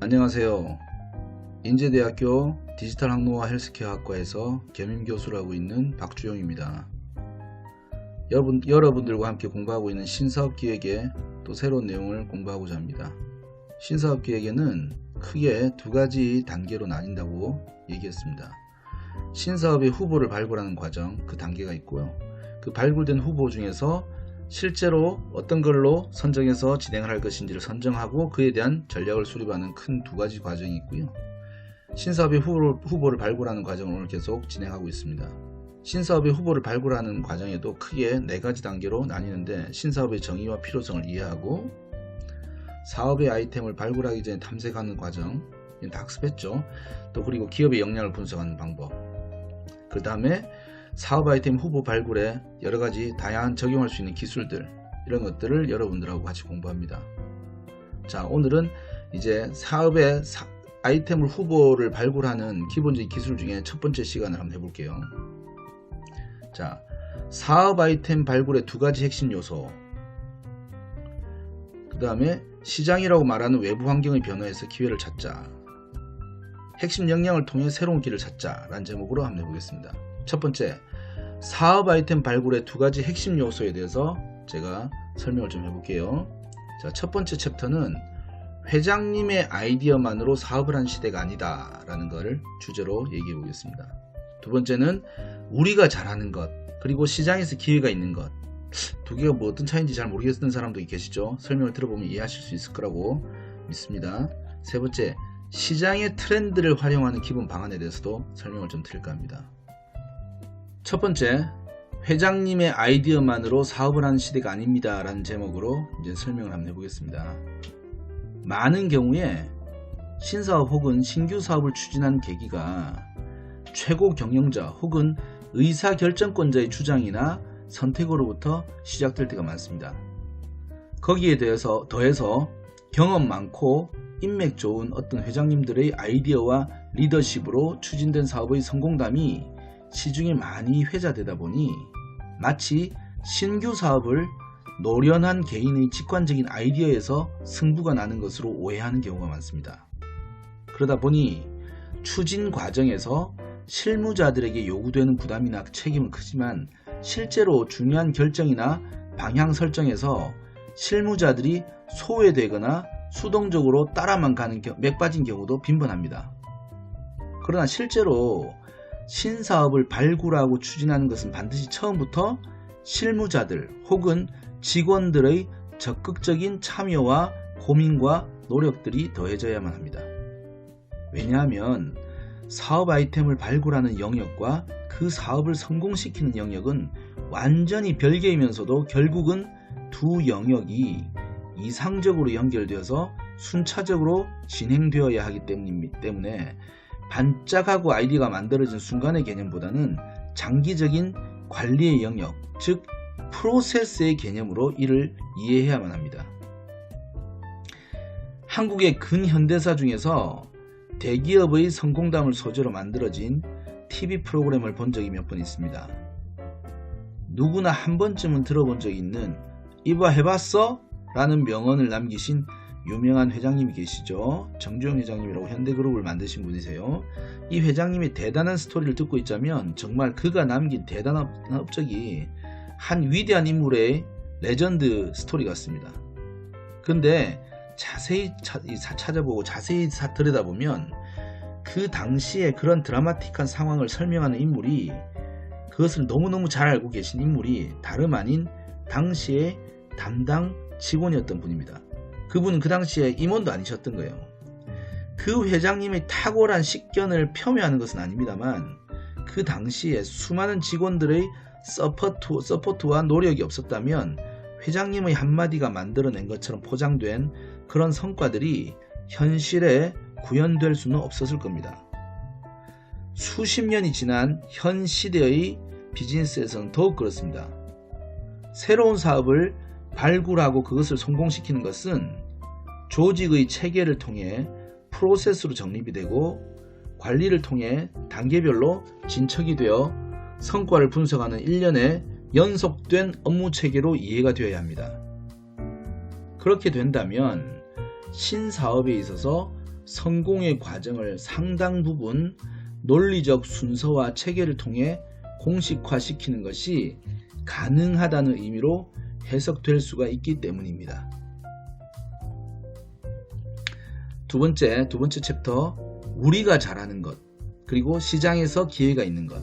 안녕하세요. 인제대학교 디지털 항로와 헬스케어 학과에서 겸임교수를 하고 있는 박주영입니다. 여러분들과 함께 공부하고 있는 신사업기획의 또 새로운 내용을 공부하고자 합니다. 신사업기획에는 크게 두 가지 단계로 나뉜다고 얘기했습니다. 신사업의 후보를 발굴하는 과정, 그 단계가 있고요. 그 발굴된 후보 중에서 실제로 어떤 걸로 선정해서 진행을 할 것인지를 선정하고 그에 대한 전략을 수립하는 큰 두 가지 과정이 있고요. 신사업의 후보를 발굴하는 과정을 오늘 계속 진행하고 있습니다. 신사업의 후보를 발굴하는 과정에도 크게 네 가지 단계로 나뉘는데, 신사업의 정의와 필요성을 이해하고, 사업의 아이템을 발굴하기 전에 탐색하는 과정, 다 학습했죠. 또 그리고 기업의 역량을 분석하는 방법, 그 다음에 사업 아이템 후보 발굴에 여러가지 다양한 적용할 수 있는 기술들, 이런 것들을 여러분들하고 같이 공부합니다. 자, 오늘은 이제 사업의 아이템을 후보를 발굴하는 기본적인 기술 중에 첫 번째 시간을 한번 해볼게요. 자, 사업 아이템 발굴의 두 가지 핵심 요소, 그 다음에 시장이라고 말하는 외부 환경의 변화에서 기회를 찾자, 핵심 역량을 통해 새로운 길을 찾자 라는 제목으로 한번 해보겠습니다. 첫 번째, 사업 아이템 발굴의 두 가지 핵심 요소에 대해서 제가 설명을 좀 해볼게요. 자, 첫 번째 챕터는 회장님의 아이디어만으로 사업을 한 시대가 아니다 라는 것을 주제로 얘기해 보겠습니다. 두 번째는 우리가 잘하는 것, 그리고 시장에서 기회가 있는 것, 두 개가 뭐 어떤 차이인지 잘 모르겠는 사람도 계시죠. 설명을 들어보면 이해하실 수 있을 거라고 믿습니다. 세 번째, 시장의 트렌드를 활용하는 기본 방안에 대해서도 설명을 좀 드릴까 합니다. 첫 번째, 회장님의 아이디어만으로 사업을 하는 시대가 아닙니다 라는 제목으로 이제 설명을 한번 해보겠습니다. 많은 경우에 신사업 혹은 신규 사업을 추진한 계기가 최고 경영자 혹은 의사결정권자의 주장이나 선택으로부터 시작될 때가 많습니다. 거기에 더해서 경험 많고 인맥 좋은 어떤 회장님들의 아이디어와 리더십으로 추진된 사업의 성공담이 시중에 많이 회자되다 보니 마치 신규 사업을 노련한 개인의 직관적인 아이디어에서 승부가 나는 것으로 오해하는 경우가 많습니다. 그러다 보니 추진 과정에서 실무자들에게 요구되는 부담이나 책임은 크지만 실제로 중요한 결정이나 방향 설정에서 실무자들이 소외되거나 수동적으로 따라만 가는 맥 빠진 경우도 빈번합니다. 그러나 실제로 신사업을 발굴하고 추진하는 것은 반드시 처음부터 실무자들 혹은 직원들의 적극적인 참여와 고민과 노력들이 더해져야만 합니다. 왜냐하면 사업 아이템을 발굴하는 영역과 그 사업을 성공시키는 영역은 완전히 별개이면서도 결국은 두 영역이 이상적으로 연결되어서 순차적으로 진행되어야 하기 때문에 반짝하고 아이디어가 만들어진 순간의 개념보다는 장기적인 관리의 영역, 즉 프로세스의 개념으로 이를 이해해야만 합니다. 한국의 근현대사 중에서 대기업의 성공담을 소재로 만들어진 TV 프로그램을 본 적이 몇 번 있습니다. 누구나 한 번쯤은 들어본 적이 있는 이봐 해봤어? 라는 명언을 남기신 유명한 회장님이 계시죠. 정주영 회장님이라고 현대그룹을 만드신 분이세요. 이 회장님의 대단한 스토리를 듣고 있자면 정말 그가 남긴 대단한 업적이 한 위대한 인물의 레전드 스토리 같습니다. 근데 자세히 찾아보고 자세히 들여다보면 그 당시에 그런 드라마틱한 상황을 설명하는 인물이, 그것을 너무너무 잘 알고 계신 인물이 다름 아닌 당시의 담당 직원이었던 분입니다. 그분은 그 당시에 임원도 아니셨던 거예요. 그 회장님의 탁월한 식견을 폄훼하는 것은 아닙니다만 그 당시에 수많은 직원들의 서포트와 노력이 없었다면 회장님의 한마디가 만들어낸 것처럼 포장된 그런 성과들이 현실에 구현될 수는 없었을 겁니다. 수십 년이 지난 현 시대의 비즈니스에서는 더욱 그렇습니다. 새로운 사업을 발굴하고 그것을 성공시키는 것은 조직의 체계를 통해 프로세스로 정립이 되고 관리를 통해 단계별로 진척이 되어 성과를 분석하는 일련의 연속된 업무 체계로 이해가 되어야 합니다. 그렇게 된다면 신사업에 있어서 성공의 과정을 상당 부분 논리적 순서와 체계를 통해 공식화시키는 것이 가능하다는 의미로 해석될 수가 있기 때문입니다. 두 번째 챕터, 우리가 잘하는 것, 그리고 시장에서 기회가 있는 것.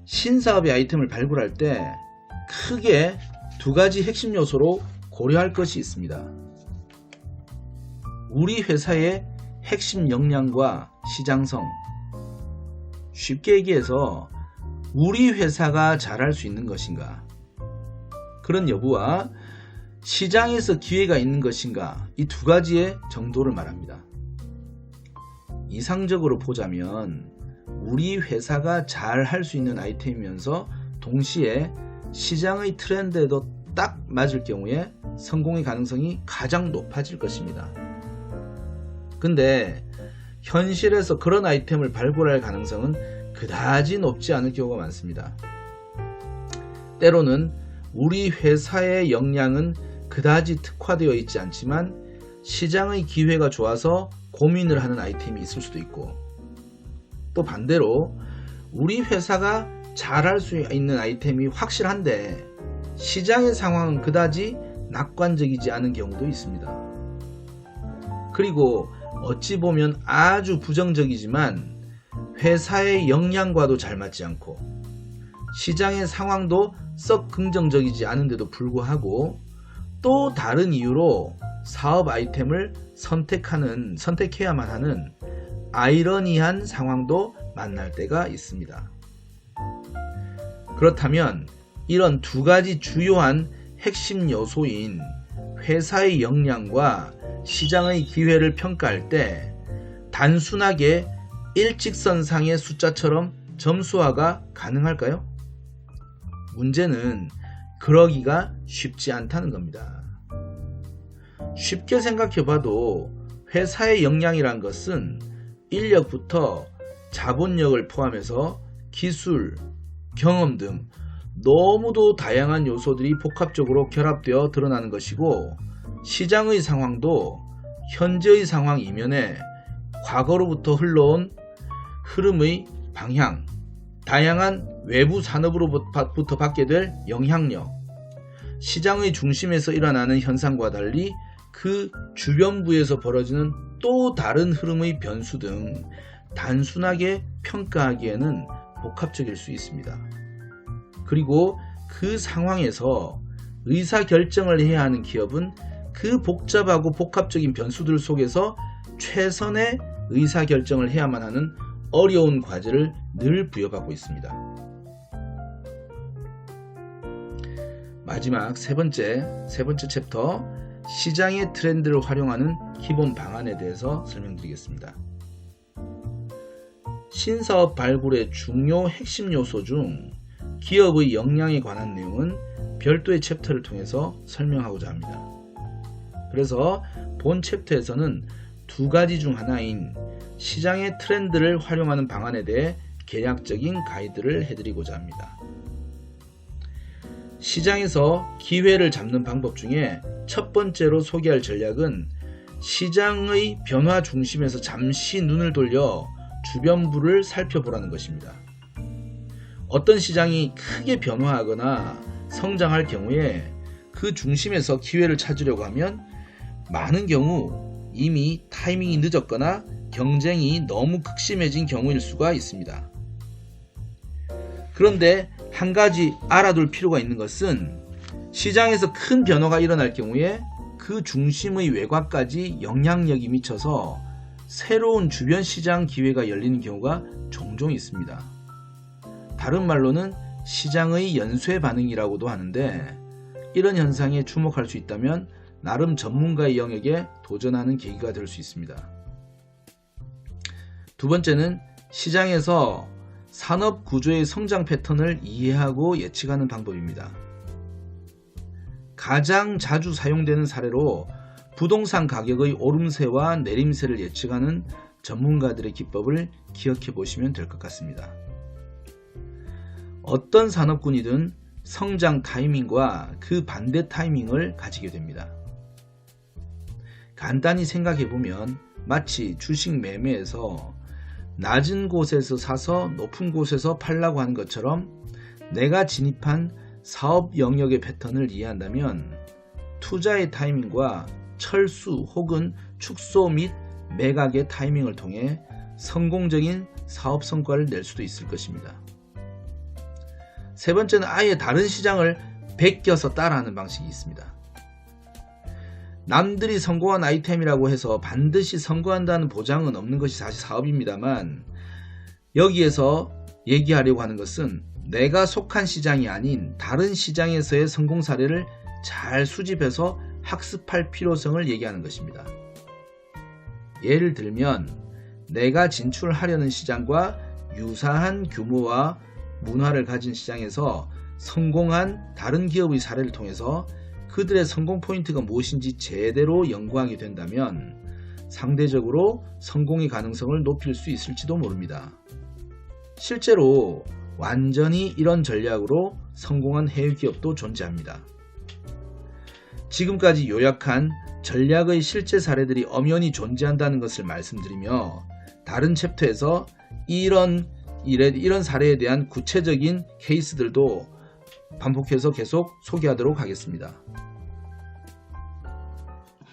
신사업의 아이템을 발굴할 때 크게 두 가지 핵심 요소로 고려할 것이 있습니다. 우리 회사의 핵심 역량과 시장성. 쉽게 얘기해서 우리 회사가 잘할 수 있는 것인가, 그런 여부와 시장에서 기회가 있는 것인가, 이 두 가지의 정도를 말합니다. 이상적으로 보자면 우리 회사가 잘 할 수 있는 아이템이면서 동시에 시장의 트렌드에도 딱 맞을 경우에 성공의 가능성이 가장 높아질 것입니다. 근데 현실에서 그런 아이템을 발굴할 가능성은 그다지 높지 않을 경우가 많습니다. 때로는 우리 회사의 역량은 그다지 특화되어 있지 않지만 시장의 기회가 좋아서 고민을 하는 아이템이 있을 수도 있고, 또 반대로 우리 회사가 잘할 수 있는 아이템이 확실한데 시장의 상황은 그다지 낙관적이지 않은 경우도 있습니다. 그리고 어찌 보면 아주 부정적이지만 회사의 역량과도 잘 맞지 않고 시장의 상황도 썩 긍정적이지 않은데도 불구하고 또 다른 이유로 사업 아이템을 선택해야만 하는 아이러니한 상황도 만날 때가 있습니다. 그렇다면 이런 두 가지 주요한 핵심 요소인 회사의 역량과 시장의 기회를 평가할 때 단순하게 일직선상의 숫자처럼 점수화가 가능할까요? 문제는 그러기가 쉽지 않다는 겁니다. 쉽게 생각해봐도 회사의 역량이란 것은 인력부터 자본력을 포함해서 기술, 경험 등 너무도 다양한 요소들이 복합적으로 결합되어 드러나는 것이고, 시장의 상황도 현재의 상황 이면에 과거로부터 흘러온 흐름의 방향, 다양한 외부 산업으로부터 받게 될 영향력, 시장의 중심에서 일어나는 현상과 달리 그 주변부에서 벌어지는 또 다른 흐름의 변수 등 단순하게 평가하기에는 복합적일 수 있습니다. 그리고 그 상황에서 의사결정을 해야 하는 기업은 그 복잡하고 복합적인 변수들 속에서 최선의 의사결정을 해야만 하는 어려운 과제를 늘 부여받고 있습니다. 마지막 세 번째 챕터, 시장의 트렌드를 활용하는 기본 방안에 대해서 설명드리겠습니다. 신사업 발굴의 중요 핵심 요소 중 기업의 역량에 관한 내용은 별도의 챕터를 통해서 설명하고자 합니다. 그래서 본 챕터에서는 두 가지 중 하나인 시장의 트렌드를 활용하는 방안에 대해 개략적인 가이드를 해드리고자 합니다. 시장에서 기회를 잡는 방법 중에 첫 번째로 소개할 전략은 시장의 변화 중심에서 잠시 눈을 돌려 주변부를 살펴보라는 것입니다. 어떤 시장이 크게 변화하거나 성장할 경우에 그 중심에서 기회를 찾으려고 하면 많은 경우 이미 타이밍이 늦었거나 경쟁이 너무 극심해진 경우일 수가 있습니다. 그런데 한 가지 알아둘 필요가 있는 것은 시장에서 큰 변화가 일어날 경우에 그 중심의 외곽까지 영향력이 미쳐서 새로운 주변 시장 기회가 열리는 경우가 종종 있습니다. 다른 말로는 시장의 연쇄 반응이라고도 하는데, 이런 현상에 주목할 수 있다면 나름 전문가의 영역에 도전하는 계기가 될 수 있습니다. 두 번째는 시장에서 산업 구조의 성장 패턴을 이해하고 예측하는 방법입니다. 가장 자주 사용되는 사례로 부동산 가격의 오름세와 내림세를 예측하는 전문가들의 기법을 기억해 보시면 될 것 같습니다. 어떤 산업군이든 성장 타이밍과 그 반대 타이밍을 가지게 됩니다. 간단히 생각해보면 마치 주식 매매에서 낮은 곳에서 사서 높은 곳에서 팔라고 하는 것처럼 내가 진입한 사업 영역의 패턴을 이해한다면 투자의 타이밍과 철수 혹은 축소 및 매각의 타이밍을 통해 성공적인 사업 성과를 낼 수도 있을 것입니다. 세 번째는 아예 다른 시장을 베껴서 따라하는 방식이 있습니다. 남들이 성공한 아이템이라고 해서 반드시 성공한다는 보장은 없는 것이 사실 사업입니다만, 여기에서 얘기하려고 하는 것은 내가 속한 시장이 아닌 다른 시장에서의 성공 사례를 잘 수집해서 학습할 필요성을 얘기하는 것입니다. 예를 들면 내가 진출하려는 시장과 유사한 규모와 문화를 가진 시장에서 성공한 다른 기업의 사례를 통해서 그들의 성공 포인트가 무엇인지 제대로 연구하게 된다면 상대적으로 성공의 가능성을 높일 수 있을지도 모릅니다. 실제로 완전히 이런 전략으로 성공한 해외 기업도 존재합니다. 지금까지 요약한 전략의 실제 사례들이 엄연히 존재한다는 것을 말씀드리며 다른 챕터에서 이런 사례에 대한 구체적인 케이스들도 반복해서 계속 소개하도록 하겠습니다.